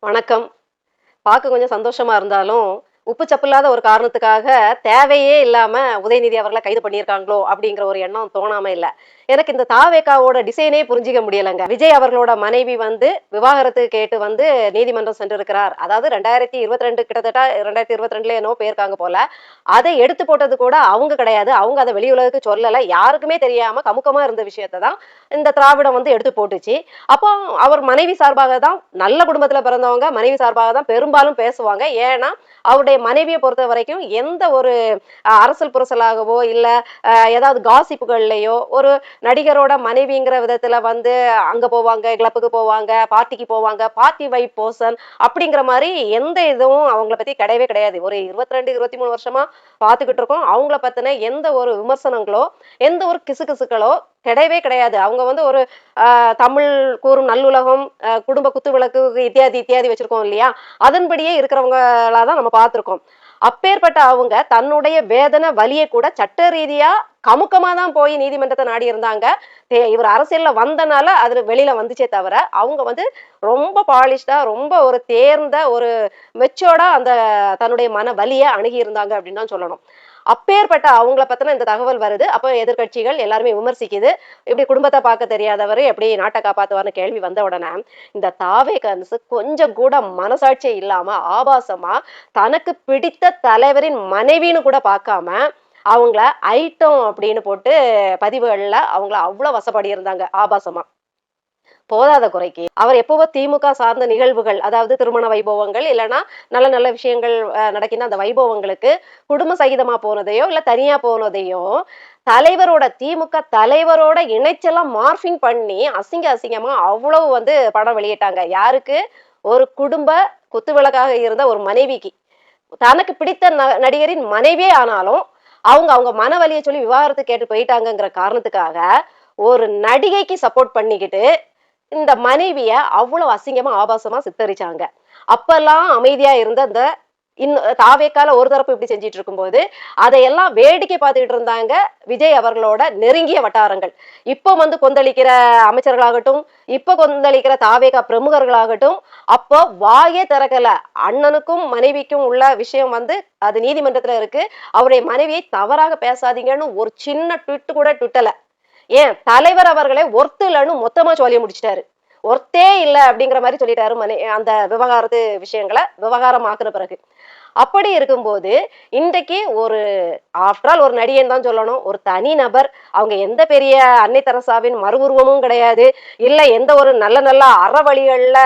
வணக்கம். பார்க்க கொஞ்சம் சந்தோஷமா இருந்தாலும், உப்பு சப்பில்லாத ஒரு காரணத்துக்காக தேவையே இல்லாம உதயநிதி அவர்கள கைது பண்ணியிருக்காங்களோ! அப்படிங்கிற ஒரு எண்ணம் தோணாம இல்ல. எனக்கு இந்த தாவேகாவோட டிசைனே புரிஞ்சுக்க முடியலங்க. விஜய் அவர்களோட மனைவி வந்து விவாகரத்து கேட்டு வந்து நீதிமன்றம் சென்றிருக்கிறார். அதாவது 2022 கிட்டத்தட்ட 2022ல என்னவோ போயிருக்காங்க போல. அதை எடுத்து போட்டது கூட அவங்க கிடையாது. அவங்க அத வெளி உலகுக்கு சொல்லல. யாருக்குமே தெரியாம கமுக்கமா இருந்த விஷயத்த தான் இந்த திராவிடம் வந்து எடுத்து போட்டுச்சு. அப்போ அவர் மனைவி சார்பாக தான் நல்ல குடும்பத்துல பிறந்தவங்க மனைவி சார்பாக தான் பெரும்பாலும் பேசுவாங்க. ஏன்னா, அவருடைய மனைவிய பொறுத்தவரைக்கும் எந்த ஒரு அரசல் புரசலாகவோ, இல்ல ஏதாவது காசிப்புகள்லயோ, ஒரு நடிகரோட மனைவிங்கிற விதத்துல வந்து அங்க போவாங்க, கிளப்புக்கு போவாங்க, பார்ட்டிக்கு போவாங்க, பார்ட்டி வைப் பெர்சன் அப்படிங்கிற மாரி எந்த இதுவும் அவங்கள பத்தி கிடையவே கிடையாது. ஒரு 22, 23 வருஷமா பார்த்துக்கிட்டு இருக்கோம். அவங்கள பத்தின எந்த ஒரு விமர்சனங்களோ, எந்த ஒரு கிசுகிசுக்களோ கிடையவே கிடையாது. அவங்க வந்து ஒரு தமிழ் கூறும் நல்லுலகம், குடும்ப குத்துவிளக்கு இத்தியாதி இத்தியாதி வச்சிருக்கோம் இல்லையா? அதன்படியே இருக்கிறவங்களா தான் நம்ம பார்த்திருக்கோம். அப்பேற்பட்ட அவங்க தன்னுடைய வேதனை வலிய கூட சட்ட ரீதியா கமுக்கமா தான் போய் நீதிமன்றத்தை நாடி இருந்தாங்க. இவர் அரசியல்ல வந்தனால அது வெளியில வந்துச்சே தவிர, அவங்க வந்து ரொம்ப பாலிஷ்டா, ரொம்ப ஒரு தேர்ந்த ஒரு மெச்சோர்டா அந்த தன்னுடைய மன வலிய அணுகி இருந்தாங்க அப்படின்னு தான் சொல்லணும். அப்பேற்பட்ட அவங்கள பத்தின இந்த தகவல் வருது. அப்ப எதிர்க்கட்சிகள் எல்லாருமே விமர்சிக்குது. இப்படி குடும்பத்த பார்க்க தெரியாதவரு எப்படி நாட்ட காப்பாத்துவார்ன்னு கேள்வி வந்த உடனே, இந்த தாவேகன்ஸ் கொஞ்சம் கூட மனசாட்சியே இல்லாம ஆபாசமா தனக்கு பிடித்த தலைவரின் மனைவின்னு கூட பார்க்காம, அவங்கள ஐட்டம் அப்படின்னு போட்டு பதிவுகள்ல அவங்கள அவ்வளவு வசப்படி இருந்தாங்க ஆபாசமா. போதாத குறைக்கு அவர் எப்பவோ திமுக சார்ந்த நிகழ்வுகள், அதாவது திருமண வைபவங்கள் இல்லைன்னா நல்ல நல்ல விஷயங்கள் நடக்கின்ற அந்த வைபவங்களுக்கு குடும்ப சகிதமா போனதையோ இல்ல தனியா போனதையோ தலைவரோட திமுக தலைவரோட இணைச்செல்லாம் மார்பிங் பண்ணி அசிங்க அசிங்கமா அவ்வளவு வந்து படம் வெளியிட்டாங்க. யாருக்கு? ஒரு குடும்ப குத்துவிளக்காக இருந்த ஒரு மனைவிக்கு. தனக்கு பிடித்த நடிகரின் மனைவியே ஆனாலும் அவங்க அவங்க மனவலியை சொல்லி விவாகரத்து கேட்டு போயிட்டாங்கங்கிற காரணத்துக்காக ஒரு நடிகைக்கு சப்போர்ட் பண்ணிக்கிட்டு இந்த மனைவிய அவ்வளவு அசிங்கமா ஆபாசமா சித்தரிச்சாங்க. அப்பெல்லாம் அமைதியா இருந்த அந்த தாவேக்கால ஒரு தரப்பு இப்படி செஞ்சிட்டு இருக்கும்போது அதையெல்லாம் வேடிக்கை பார்த்துக்கிட்டு இருந்தாங்க விஜய் அவர்களோட நெருங்கிய வட்டாரங்கள். இப்ப வந்து கொந்தளிக்கிற அமைச்சர்களாகட்டும், இப்ப கொந்தளிக்கிற தாவேகா பிரமுகர்களாகட்டும், அப்போ வாயே திறக்கல. அண்ணனுக்கும் மனைவிக்கும் உள்ள விஷயம் வந்து அது நீதிமன்றத்துல இருக்கு. அவருடைய மனைவியை தவறாக பேசாதீங்கன்னு ஒரு சின்ன ட்விட் கூட ட்விட்டல. ஏன் தலைவர் அவர்களே ஒர்த்து மொத்தமா சொல்லி முடிச்சிட்டாரு. ஒர்த்தே இல்லை அப்படிங்கிற மாதிரி சொல்லிட்டாரு அந்த விவகாரத்து விஷயங்களை விவகாரமாக்குற பிறகு. அப்படி இருக்கும்போது இன்றைக்கு ஒரு ஆஃப்டர் ஆல் ஒரு நடிகன் தான் சொல்லணும், ஒரு தனி நபர். அவங்க எந்த பெரிய அன்னை தெரசாவின் மறு உருவமும் கிடையாது, இல்ல எந்த ஒரு நல்ல நல்ல அறவழிகள்ல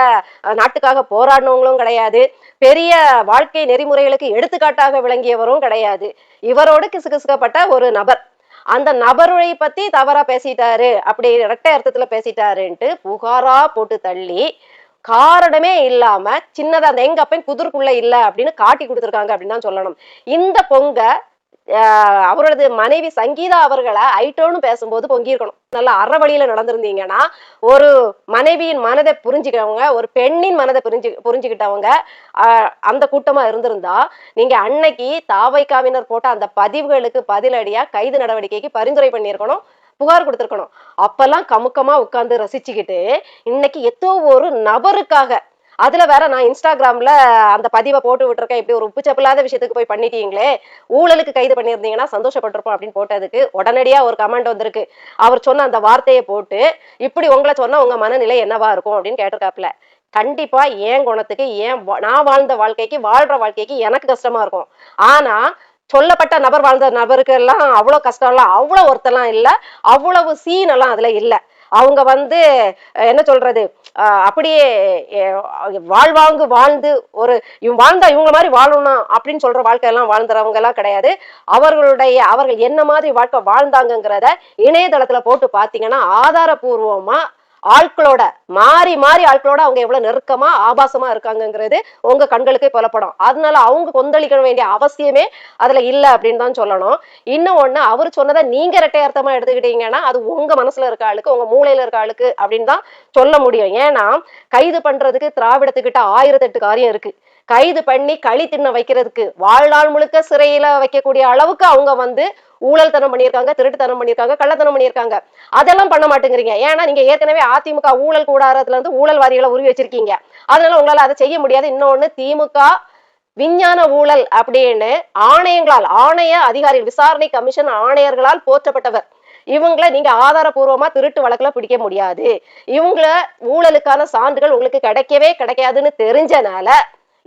நாட்டுக்காக போராடினவங்களும் கிடையாது, பெரிய வாழ்க்கை நெறிமுறைகளுக்கு எடுத்துக்காட்டாக விளங்கியவரும் கிடையாது. இவரோடு கிசுகிசுக்கப்பட்ட ஒரு நபர். அந்த நபரை பத்தி தவறா பேசிட்டாரு, அப்படி இரட்டை அர்த்தத்துல பேசிட்டாருன்ட்டு புகாரா போட்டு தள்ளி காரணமே இல்லாம சின்னதா அந்த எங்க அப்பன் குதிர்க்குள்ள இல்ல அப்படின்னு காட்டி கொடுத்துருக்காங்க அப்படின்னு தான் சொல்லணும். இந்த பொங்க அவரோட மனைவி சங்கீதா அவர்களை ஐட்டோன்னு பேசும்போது பொங்கியிருக்கணும். நல்ல அறவழியில நடந்திருந்தீங்கன்னா, ஒரு மனைவியின் மனதை புரிஞ்சுக்கிறவங்க, ஒரு பெண்ணின் மனதை புரிஞ்சுக்கிட்டவங்க அந்த கூட்டமா இருந்திருந்தா, நீங்க அன்னைக்கு தாவைக்காவினர் போட்ட அந்த பதிவுகளுக்கு பதிலடியா கைது நடவடிக்கைக்கு பரிந்துரை பண்ணியிருக்கணும், புகார் கொடுத்திருக்கணும். அப்பெல்லாம் கமுக்கமா உட்கார்ந்து ரசிச்சுக்கிட்டு இன்னைக்கு ஏதோ ஒரு நபருக்காக, அதுல வேற நான் இன்ஸ்டாகிராம்ல அந்த பதிவை போட்டு விட்டுருக்கேன், இப்படி ஒரு உப்புச்சப்பில்லாத விஷயத்துக்கு போய் பண்ணிட்டீங்களே, ஊழலுக்கு கைது பண்ணியிருந்தீங்கன்னா சந்தோஷப்பட்டிருப்போம் அப்படின்னு போட்டதுக்கு உடனடியா ஒரு கமெண்ட் வந்திருக்கு. அவர் சொன்ன அந்த வார்த்தையை போட்டு, இப்படி உங்களை சொன்னா உங்க மனநிலை என்னவா இருக்கும் அப்படின்னு கேட்டிருக்காப்ல. கண்டிப்பா ஏன் குணத்துக்கு, ஏன் நான் வாழ்ந்த வாழ்க்கைக்கு, வாழ்ற வாழ்க்கைக்கு எனக்கு கஷ்டமா இருக்கும். ஆனா சொல்லப்பட்ட நபர் வாழ்ந்த நபருக்கு எல்லாம் அவ்வளவு கஷ்டம் எல்லாம் அவ்வளவு ஒருத்தெல்லாம் இல்ல, அவ்வளவு சீன் எல்லாம் அதுல இல்ல. அவங்க வந்து என்ன சொல்றது, அப்படியே வாழ்வாங்கு வாழ்ந்து ஒரு வாழ்ந்தா இவங்க மாதிரி வாழணும் அப்படின்னு சொல்ற வாழ்க்கையெல்லாம் வாழ்ந்துறவங்க எல்லாம் கிடையாது. அவர்கள் என்ன மாதிரி வாழ்க்கை வாழ்ந்தாங்கிறத இணையதளத்துல போட்டு பாத்தீங்கன்னா ஆதாரபூர்வமா ஆட்களோட மாறி மாறி ஆட்களோட அவங்க எவ்வளவு நெருக்கமா ஆபாசமா இருக்காங்கிறது உங்க கண்களுக்கே புலப்படும். அதனால அவங்க கொந்தளிக்க வேண்டிய அவசியமே அதுல இல்ல அப்படின்னு தான் சொல்லணும். இன்னும் ஒண்ணு, அவர் சொன்னதை நீங்க இரட்டை அர்த்தமா எடுத்துக்கிட்டீங்கன்னா அது உங்க மனசுல இருக்க ஆளுக்கு, உங்க மூளையில இருக்க ஆளுக்கு அப்படின்னு தான் சொல்ல முடியும். ஏன்னா கைது பண்றதுக்கு திராவிடத்துக்கிட்ட 1008 காரியம் இருக்கு. கைது பண்ணி களி தின்ன வைக்கிறதுக்கு வாழ்நாள் முழுக்க சிறையில வைக்கக்கூடிய அளவுக்கு அவங்க வந்து ஊழல்தனம் பண்ணியிருக்காங்க, திருட்டுத்தனம் பண்ணியிருக்காங்க, கள்ளத்தனம் பண்ணியிருக்காங்க. அதெல்லாம் பண்ண மாட்டேங்கிறீங்க. ஏன்னா நீங்க ஏற்கனவே அதிமுக ஊழல் கூடாரத்துல இருந்து ஊழல்வாதிகளை உருவி வச்சிருக்கீங்க. அதனால உங்களால அதை செய்ய முடியாது. இன்னொன்னு, திமுக விஞ்ஞான ஊழல் அப்படின்னு ஆணையங்களால், ஆணைய அதிகாரி, விசாரணை கமிஷன் ஆணையர்களால் போற்றப்பட்டவர். இவங்கள நீங்க ஆதாரபூர்வமா திருட்டு வழக்குல பிடிக்க முடியாது. இவங்கள ஊழலுக்கான சான்றுகள் உங்களுக்கு கிடைக்கவே கிடைக்காதுன்னு தெரிஞ்சனால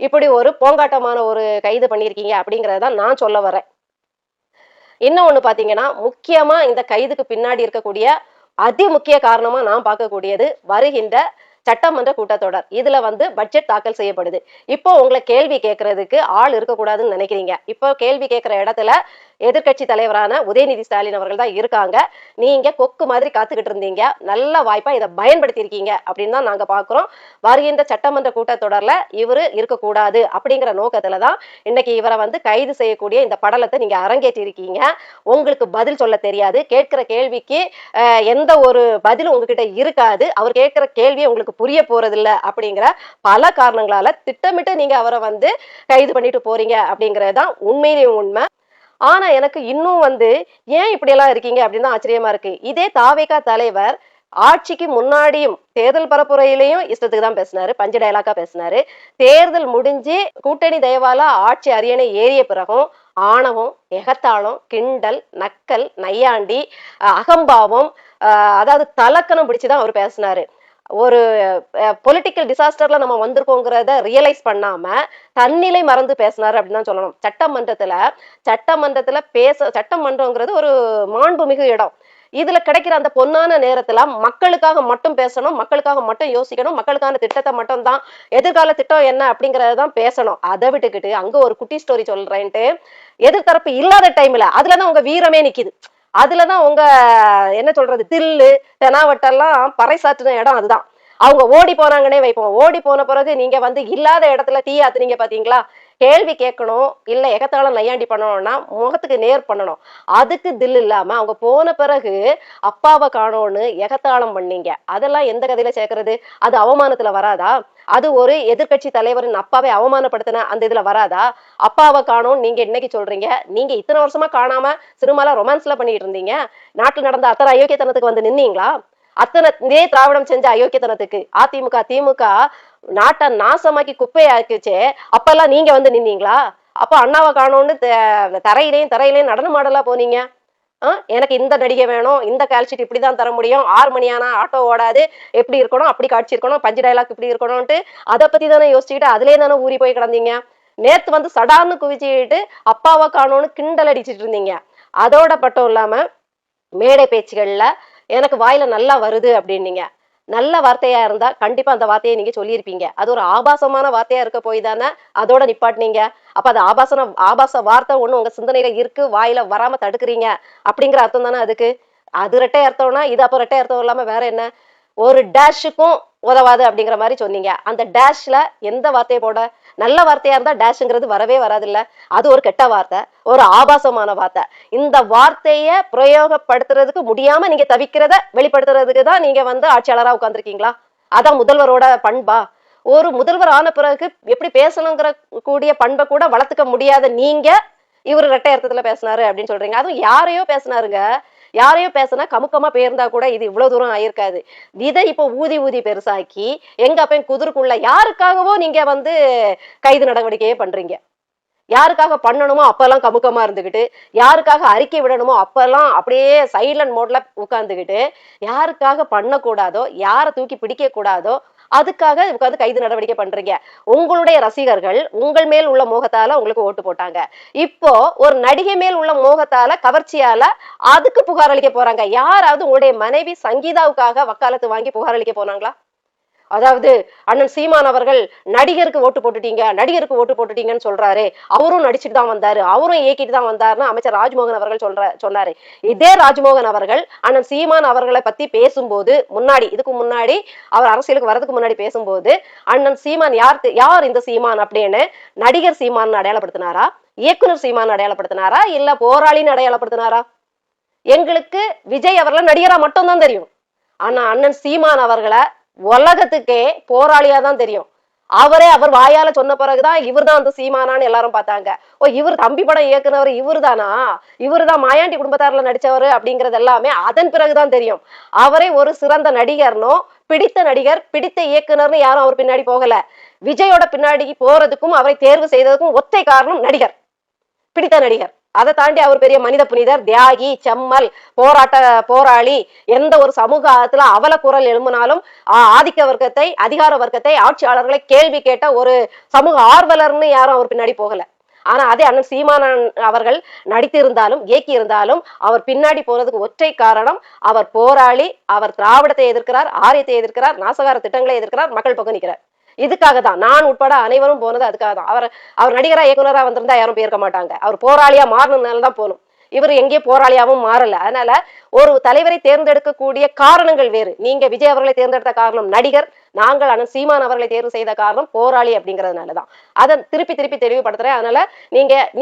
இப்படி ஒரு போங்காட்டமான ஒரு கைது பண்ணிருக்கீங்க அப்படிங்கறதான் நான் சொல்ல வரேன். இன்னொன்னு பாத்தீங்கன்னா, முக்கியமா இந்த கைதுக்கு பின்னாடி இருக்கக்கூடிய முக்கிய காரணமா நான் பார்க்கக்கூடியது வருகின்ற சட்டமன்ற கூட்டத்தொடர். இதுல பட்ஜெட் தாக்கல் செய்யப்படுது. இப்போ உங்களை கேள்வி கேட்கறதுக்கு ஆள் இருக்கக்கூடாதுன்னு நினைக்கிறீங்க. இப்போ கேள்வி கேட்கிற இடத்துல எதிர்கட்சி தலைவரான உதயநிதி ஸ்டாலின் அவர்கள் தான் இருக்காங்க. நீங்க கொக்கு மாதிரி காத்துக்கிட்டு இருந்தீங்க. நல்ல வாய்ப்பா இதை பயன்படுத்தி இருக்கீங்க அப்படின்னு தான் நாங்க பாக்குறோம். வருகின்ற சட்டமன்ற கூட்டத்தொடர்ல இவரு இருக்கக்கூடாது அப்படிங்கிற நோக்கத்துலதான் இன்னைக்கு இவரை கைது செய்யக்கூடிய இந்த படலத்தை நீங்க அரங்கேற்றி இருக்கீங்க. உங்களுக்கு பதில் சொல்ல தெரியாது. கேட்கிற கேள்விக்கு எந்த ஒரு பதிலும் உங்ககிட்ட இருக்காது. அவர் கேட்கிற கேள்வியை உங்களுக்கு புரிய போறதில்ல அப்படிங்கிற பல காரணங்களால திட்டமிட்டு நீங்க அவரை கைது பண்ணிட்டு போறீங்க அப்படிங்கறதுதான் உண்மையிலேயே உண்மை. ஆனா எனக்கு இன்னும் ஏன் இப்படி எல்லாம் இருக்கீங்க அப்படின்னு ஆச்சரியமா இருக்கு. இதே தாவேகா தலைவர் ஆட்சிக்கு முன்னாடியும் தேர்தல் பரப்புரையிலையும் இஷ்டத்துக்கு தான் பேசினாரு, பஞ்சு டயலாக்கா பேசினாரு. தேர்தல் முடிஞ்சு கூட்டணி தயவால ஆட்சி அரியணை ஏறிய பிறகும் ஆணவம், எகத்தாளம், கிண்டல், நக்கல், நையாண்டி, அகம்பாவம், அதாவது தலக்கணம் பிடிச்சுதான் அவர் பேசினாரு. ஒரு பொலிட்டிக்கல் டிசாஸ்டர்ல நம்ம வந்திருக்கோங்கிறத ரியலைஸ் பண்ணாம தன்னிலை மறந்து பேசினாரு அப்படின்னு தான் சொல்லணும். சட்டமன்றத்துல சட்டமன்றங்கிறது ஒரு மாண்புமிகு இடம். இதுல கிடைக்கிற அந்த பொன்னான நேரத்துல மக்களுக்காக மட்டும் பேசணும், மக்களுக்காக மட்டும் யோசிக்கணும், மக்களுக்கான திட்டத்தை மட்டும் தான், எதிர்கால திட்டம் என்ன அப்படிங்கறதான் பேசணும். அதை விட்டுக்கிட்டு அங்க ஒரு குட்டி ஸ்டோரி சொல்றேன்ட்டு எதிர்த்தரப்பு இல்லாத டைம்ல அதுலதான் உங்க வீரமே நிக்குது. அதுலதான் உங்க என்ன சொல்றது, தில்லு தெனாவட்டெல்லாம் பறைசாற்றின இடம் அதுதான். அவங்க ஓடி போனாங்கன்னே வைப்போம். ஓடி போன பிறகு நீங்க இல்லாத இடத்துல தீ ஆத்துனீங்க பாத்தீங்களா. கேள்வி கேட்கணும், இல்ல எகத்தாளம் நையாண்டி பண்ணணும்னா முகத்துக்கு நேர் பண்ணணும். அதுக்கு தில் இல்லாம அவங்க போன பிறகு அப்பாவை காணோன்னு எகத்தாளம் பண்ணீங்க. அதெல்லாம் எந்த கதையில சேர்க்கறது? அது அவமானத்துல வராதா? அது ஒரு எதிர்கட்சி தலைவரின் அப்பாவை அவமானப்படுத்தின அந்த இதுல வராதா? அப்பாவை காணோம் நீங்க இன்னைக்கு சொல்றீங்க. நீங்க இத்தனை வருஷமா காணாம சினிமால ரொமான்ஸ்ல பண்ணிட்டு இருந்தீங்க. நாட்டில் நடந்த அத்தனை அயோக்கியத்தனத்துக்கு நின்னீங்களா? அத்தனை இதே திராவிடம் செஞ்ச அயோக்கியத்தனத்துக்கு அதிமுக திமுக நாட்டை நாசமாக்கி குப்பையாக்குச்சே, அப்பெல்லாம் நீங்க நின்னீங்களா? அப்ப அண்ணாவை காணோன்னு தரையிலையும் நடனமாடலா போனீங்க. எனக்கு இந்த நடிகை வேணும், இந்த கால்ஷீட் இப்படிதான் தர முடியும், 6 மணி ஆனா ஆட்டோ ஓடாது, எப்படி இருக்கணும், அப்படி காட்சி இருக்கணும், பஞ்சு டயலாக் இப்படி இருக்கணும்ட்டு அதை பத்தி தானே யோசிச்சுக்கிட்டு அதுலயே தானே ஊறி போய் கிடந்தீங்க. நேத்து சடான்னு குவிச்சுக்கிட்டு அப்பாவை காணோன்னு கிண்டல் அடிச்சிட்டு இருந்தீங்க. அதோட பட்டம் இல்லாம மேடை பேச்சுகள்ல எனக்கு வாயில நல்லா வருது அப்படின்னீங்க. நல்ல வார்த்தையா இருந்தா கண்டிப்பா அந்த வார்த்தையை நீங்க சொல்லியிருப்பீங்க. அது ஒரு ஆபாசமான வார்த்தையா இருக்க போய் தானே அதோட நிப்பாட்டினீங்க. அப்ப அது ஆபாச வார்த்தை ஒண்ணு உங்க சிந்தனையில இருக்கு, வாயில வராம தடுக்கிறீங்க அப்படிங்கிற அர்த்தம் தானே அதுக்கு. அது ரெட்டை அர்த்தம்னா இது அப்ப ரெட்டை அர்த்தம் இல்லாம வேற என்ன? ஒரு டேஷுக்கும் உதவாது அப்படிங்கிற மாதிரி சொன்னீங்க. அந்த டேஷ்ல எந்த வார்த்தையை போட? நல்ல வார்த்தையா இருந்தா டேஷ்ங்கிறது வரவே வராது இல்ல. அது ஒரு கெட்ட வார்த்தை, ஒரு ஆபாசமான வார்த்தை. இந்த வார்த்தைய பிரயோகப்படுத்துறதுக்கு முடியாம நீங்க தவிக்கிறத வெளிப்படுத்துறதுக்கு தான் நீங்க ஆட்சியாளரா உட்கார்ந்துருக்கீங்களா? அதான் முதல்வரோட பண்பா? ஒரு முதல்வர் ஆன பிறகு எப்படி பேசணுங்கிற கூடிய பண்பை கூட வளர்த்துக்க முடியாத நீங்க இவரு ரெட்டை அர்த்தத்துல பேசினாரு அப்படின்னு சொல்றீங்க. அதுவும் யாரையோ பேசினாருங்க. யாரையோ பேசினா கமுக்கமா பேர்ந்தா கூட இது இவ்வளவு தூரம் ஆயிருக்காது. இதை இப்போ ஊதி பெருசாக்கி எங்க அப்ப குதிர்க்குள்ள யாருக்காகவோ நீங்க கைது நடவடிக்கையே பண்றீங்க. யாருக்காக பண்ணணுமோ அப்பெல்லாம் கமுக்கமா இருந்துகிட்டு, யாருக்காக அறிக்கை விடணுமோ அப்பெல்லாம் அப்படியே சைலண்ட் மோட்ல உட்கார்ந்துகிட்டு, யாருக்காக பண்ணக்கூடாதோ, யாரை தூக்கி பிடிக்க கூடாதோ அதுக்காக உட்கார்ந்து கைது நடவடிக்கை பண்றீங்க. உங்களுடைய ரசிகர்கள் உங்கள் மேல் உள்ள மோகத்தால உங்களுக்கு ஓட்டு போட்டாங்க. இப்போ ஒரு நடிகை மேல் உள்ள மோகத்தால, கவர்ச்சியால அதுக்கு புகார் அளிக்க போறாங்க. யாராவது உங்களுடைய மனைவி சங்கீதாவுக்காக வக்காலத்து வாங்கி புகார் அளிக்க போனாங்களா? அதாவது அண்ணன் சீமான் அவர்கள் நடிகருக்கு ஓட்டு போட்டுட்டீங்கன்னு சொல்றாரு. அவரும் நடிச்சுட்டு தான் வந்தாரு, அவரும் இயக்கிட்டு தான் வந்தாருன்னு அமைச்சர் ராஜ்மோகன் அவர்கள் சொன்னாரு. இதே ராஜ்மோகன் அவர்கள் அண்ணன் சீமான் அவர்களை பத்தி பேசும்போது இதுக்கு முன்னாடி அவர் அரசியலுக்கு வரதுக்கு முன்னாடி பேசும்போது அண்ணன் சீமான் யார் இந்த சீமான் அப்படின்னு நடிகர் சீமான் அடையாளப்படுத்தினாரா, இயக்குனர் சீமான் அடையாளப்படுத்தினாரா, இல்ல போராளின்னு அடையாளப்படுத்தினாரா? எங்களுக்கு விஜய் அவர்களை நடிகரா மட்டும்தான் தெரியும். ஆனா அண்ணன் சீமான் அவர்களை உலகத்துக்கே போராளியா தான் தெரியும். அவரே அவர் வாயால சொன்ன பிறகுதான் இவர்தான் வந்து சீமானான்னு எல்லாரும் பார்த்தாங்க. ஓ, இவர் தம்பி படம் இயக்குனவர் இவர்தானா, இவர்தான் மாயாண்டி குடும்பத்தார்ல நடிச்சவரு அப்படிங்கிறது எல்லாமே அதன் பிறகுதான் தெரியும். அவரே ஒரு சிறந்த நடிகர்னோ, பிடித்த நடிகர், பிடித்த இயக்குனர்னு யாரும் அவர் பின்னாடி போகல. விஜயோட பின்னாடி போறதுக்கும் அவரை தேர்வு செய்ததுக்கும் ஒத்தை காரணம் நடிகர், பிடித்த நடிகர். அதை தாண்டி அவர் பெரிய மனித புனிதர், தியாகி, செம்மல், போராளி. எந்த ஒரு சமூகத்துல அவல குரல் எழும்பினாலும் ஆதிக்க வர்க்கத்தை, அதிகார வர்க்கத்தை, ஆட்சியாளர்களை கேள்வி கேட்ட ஒரு சமூக ஆர்வலர்னு யாரும் அவர் பின்னாடி போகல. ஆனா அதே அண்ணன் சீமானன் அவர்கள் நடித்திருந்தாலும் இயக்கி இருந்தாலும் அவர் பின்னாடி போறதுக்கு ஒற்றை காரணம், அவர் போராளி, அவர் திராவிடத்தை எதிர்க்கிறார், ஆரியத்தை எதிர்க்கிறார், நாசகார திட்டங்களை எதிர்க்கிறார், மக்கள் பக்கம் நிற்கிறார். இதுக்காக தான் நான் உட்பட அனைவரும் போனது அதுக்காக தான். அவர் நடிகரா இயக்குனரா வந்திருந்தா யாரும் போயிருக்க மாட்டாங்க. அவர் போராளியா மாறினதுனால தான் போகணும். இவர் எங்கே போராளியாவும் மாறல. அதனால ஒரு தலைவரை தேர்ந்தெடுக்கக்கூடிய காரணங்கள் வேறு. நீங்க விஜய் அவர்களை தேர்ந்தெடுத்த காரணம் நடிகர், நாங்கள் அண்ணன் சீமான் அவர்களை தேர்வு செய்த காரணம் போராளி அப்படிங்கிறதுனாலதான். அதை திருப்பி திருப்பி தெளிவுபடுத்துறேன். அதனால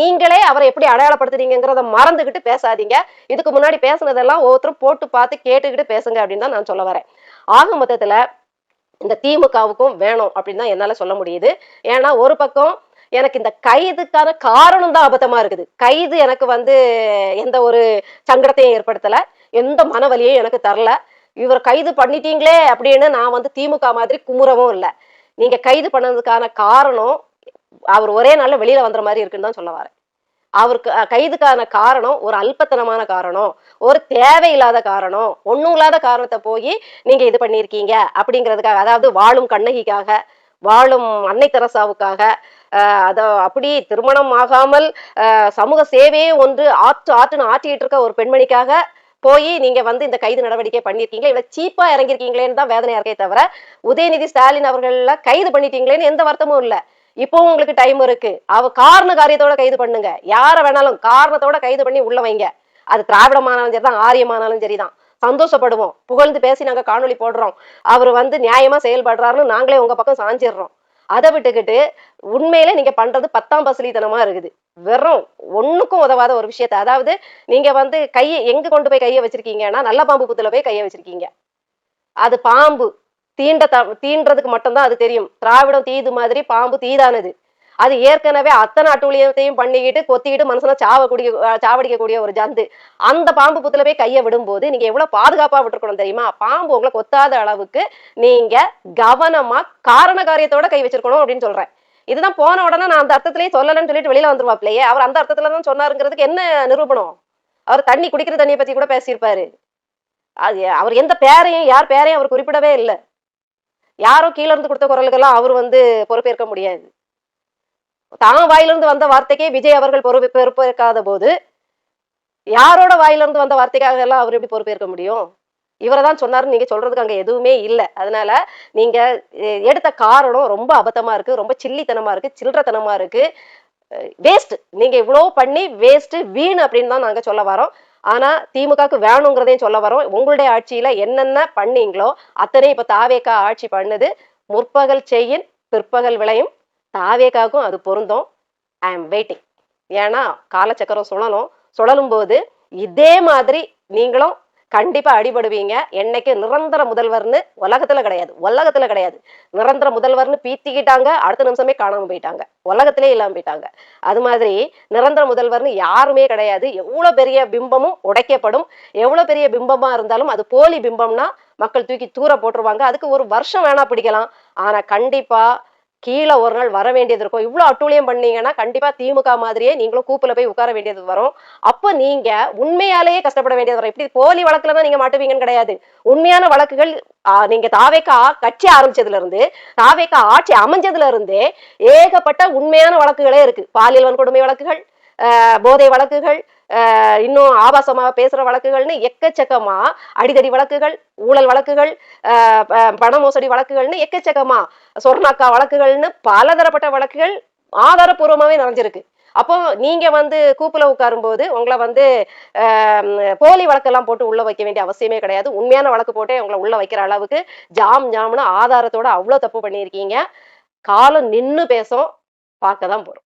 நீங்களே அவரை எப்படி அடையாளப்படுத்துறீங்கிறத மறந்துகிட்டு பேசாதீங்க. இதுக்கு முன்னாடி பேசுனதெல்லாம் ஒவ்வொருத்தரும் போட்டு பார்த்து கேட்டுக்கிட்டு பேசுங்க அப்படின்னு தான் நான் சொல்ல வரேன். ஆக மொத்தத்துல இந்த திமுகவுக்கும் வேணும் அப்படின்னு தான் என்னால சொல்ல முடியுது. ஏன்னா ஒரு பக்கம் எனக்கு இந்த கைதுக்கான காரணம் தான் அபத்தமா இருக்குது. கைது எனக்கு வந்து எந்த ஒரு சங்கடத்தையும் ஏற்படுத்தல, எந்த மனவலியையும் எனக்கு தரல. இவர் கைது பண்ணிட்டீங்களே அப்படின்னு நான் வந்து திமுக மாதிரி குமுறவும் இல்லை. நீங்க கைது பண்ணதுக்கான காரணம் அவர் ஒரே நாள்ல வெளியில வந்துற மாதிரி இருக்குன்னு தான் சொல்ல வரேன். அவருக்கு கைதுக்கான காரணம் ஒரு அல்பத்தனமான காரணம், ஒரு தேவையில்லாத காரணம், ஒண்ணும் இல்லாத காரணத்தை போய் நீங்க இது பண்ணிருக்கீங்க அப்படிங்கிறதுக்காக. அதாவது வாழும் கண்ணகிக்காக, வாழும் அன்னை தெரசாவுக்காக, அத அப்படி திருமணம் ஆகாமல் சமூக சேவையே ஒன்று ஆற்றுன்னு ஆற்றிட்டு இருக்க ஒரு பெண்மணிக்காக போய் நீங்க வந்து இந்த கைது நடவடிக்கை பண்ணிருக்கீங்க. இவ்வளவு சீப்பா இறங்கிருக்கீங்களேன்னு தான் வேதனையா இருக்கே தவிர, உதயநிதி ஸ்டாலின் அவர்கள கைது பண்ணிட்டீங்களேன்னு எந்த வருத்தமும் இல்லை. இப்பவும் உங்களுக்கு டைம் இருக்கு. காரண காரியத்தோட கைது பண்ணுங்க. யார வேணாலும் காரணத்தோட கைது பண்ணி உள்ள வைங்க. அது திராவிடமானாலும் சரிதான், ஆரியமானாலும் சரிதான். சந்தோஷப்படுவோம், புகழ்ந்து பேசி நாங்க காணொலி போடுறோம். அவர் வந்து நியாயமா செயல்படுறாருன்னு நாங்களே உங்க பக்கம் சாஞ்சிடுறோம். அதை விட்டுக்கிட்டு உண்மையில நீங்க பண்றது 10ஆம் பசலித்தனமா இருக்குது. வெறும் ஒண்ணுக்கும் உதவாத ஒரு விஷயத்த, அதாவது நீங்க வந்து கையை எங்க கொண்டு போய் கையை வச்சிருக்கீங்கன்னா நல்ல பாம்பு புத்துல போய் கையை வச்சிருக்கீங்க. அது பாம்பு தீன்றதுக்கு மட்டும்தான் அது தெரியும். திராவிடம் தீது மாதிரி பாம்பு தீதானது. அது ஏற்கனவே அத்தனை அட்டூழியத்தையும் பண்ணிக்கிட்டு கொத்திக்கிட்டு மனுஷனை சாவடிக்கக்கூடிய ஒரு ஜந்து. அந்த பாம்பு புத்துல போய் கையை விடும்போது நீங்க எவ்வளவு பாதுகாப்பா விட்டுருக்கணும் தெரியுமா? பாம்பு உங்களை கொத்தாத அளவுக்கு நீங்க கவனமா காரண காரியத்தோட கை வச்சிருக்கணும் அப்படின்னு சொல்றேன். இதுதான் போன உடனே நான் அந்த அர்த்தத்திலேயே சொல்லலன்னு சொல்லிட்டு வெளியில வந்துருவாப்லையே. அவர் அந்த அர்த்தத்துலதான் சொன்னாருங்கிறதுக்கு என்ன நிரூபணம்? அவர் தண்ணி குடிக்கிற தண்ணியை பத்தி கூட பேசியிருப்பாரு. அது அவர் எந்த பேரையும் யார் பேரையும் அவர் குறிப்பிடவே இல்லை. யாரோ கீழே இருந்து கொடுத்த குரலுக்கெல்லாம் அவர் வந்து பொறுப்பேற்க முடியாது. தான் வாயிலிருந்து வந்த வார்த்தைக்கே விஜய் அவர்கள் பொறுப்பேற்காத போது யாரோட வாயிலிருந்து வந்த வார்த்தைக்காக எல்லாம் அவர் எப்படி பொறுப்பேற்க முடியும்? இவரை தான் சொன்னாருன்னு நீங்க சொல்றதுக்கு அங்க எதுவுமே இல்லை. அதனால நீங்க எடுத்த காரணம் ரொம்ப அபத்தமா இருக்கு, ரொம்ப சில்லித்தனமா இருக்கு, சில்லறத்தனமா இருக்கு, வேஸ்ட். நீங்க இவ்வளவு பண்ணி வேஸ்ட், வீண் அப்படின்னு தான் நாங்க சொல்ல வரோம். ஆனா திமுகவுக்கு வேணுங்கிறதையும் சொல்ல வரோம். உங்களுடைய ஆட்சியில என்னென்ன பண்ணீங்களோ அத்தனை இப்ப தாவேகா ஆட்சி பண்ணுது. முற்பகல் செய்யின் பிற்பகல் விளையும். தாவேகாவுக்கும் அது பொருந்தும். I am waiting. ஏன்னா காலச்சக்கரம் சுழலும் போது இதே மாதிரி நீங்களும் கண்டிப்பா அடிபடுவீங்க. என்னைக்கு நிரந்தர முதல்வர்னு உலகத்துல கிடையாது. நிரந்தர முதல்வர்னு பீத்திக்கிட்டாங்க, அடுத்த நிமிஷமே காணாம போயிட்டாங்க, உலகத்திலே இல்லாம போயிட்டாங்க. அது மாதிரி நிரந்தர முதல்வர்னு யாருமே கிடையாது. எவ்வளவு பெரிய பிம்பமும் உடைக்கப்படும். எவ்வளவு பெரிய பிம்பமா இருந்தாலும் அது போலி பிம்பம்னா மக்கள் தூக்கி தூர போட்டுருவாங்க. அதுக்கு ஒரு வருஷம் வேணா பிடிக்கலாம். ஆனா கண்டிப்பா கீழே ஒரு நாள் வர வேண்டியது இருக்கும். இவ்வளவு அட்டூழியம் பண்ணீங்கன்னா கண்டிப்பா திமுக மாதிரியே நீங்களும் கூப்புல போய் உட்கார வேண்டியது வரும். அப்ப நீங்க உண்மையாலேயே கஷ்டப்பட வேண்டியது வரும். இப்படி போலி வழக்குலதான் நீங்க மாட்டுவீங்கன்னு கிடையாது. உண்மையான வழக்குகள் நீங்க தாவேகா கட்சி ஆரம்பிச்சதுல இருந்து, தாவேகா ஆட்சி அமைஞ்சதுல இருந்தே ஏகப்பட்ட உண்மையான வழக்குகளே இருக்கு. பாலியல் வன்கொடுமை வழக்குகள், போதை வழக்குகள், இன்னும் ஆபாசமா பேசுற வழக்குகள்னு எக்கச்சக்கமா, அடிதடி வழக்குகள், ஊழல் வழக்குகள், பண மோசடி வழக்குகள்னு எக்கச்சக்கமா, சொர்ணாக்கா வழக்குகள்னு பலதரப்பட்ட வழக்குகள் ஆதாரபூர்வமாவே நிறைஞ்சிருக்கு. அப்போ நீங்க வந்து கூப்புல உட்காரும் போது உங்களை வந்து போலி வழக்கெல்லாம் போட்டு உள்ள வைக்க வேண்டிய அவசியமே கிடையாது. உண்மையான வழக்கு போட்டே உங்களை உள்ள வைக்கிற அளவுக்கு ஜாம்னு ஆதாரத்தோட அவ்வளவு தப்பு பண்ணியிருக்கீங்க. காலம் நின்னு பேசும், பார்க்கதான் போறோம்.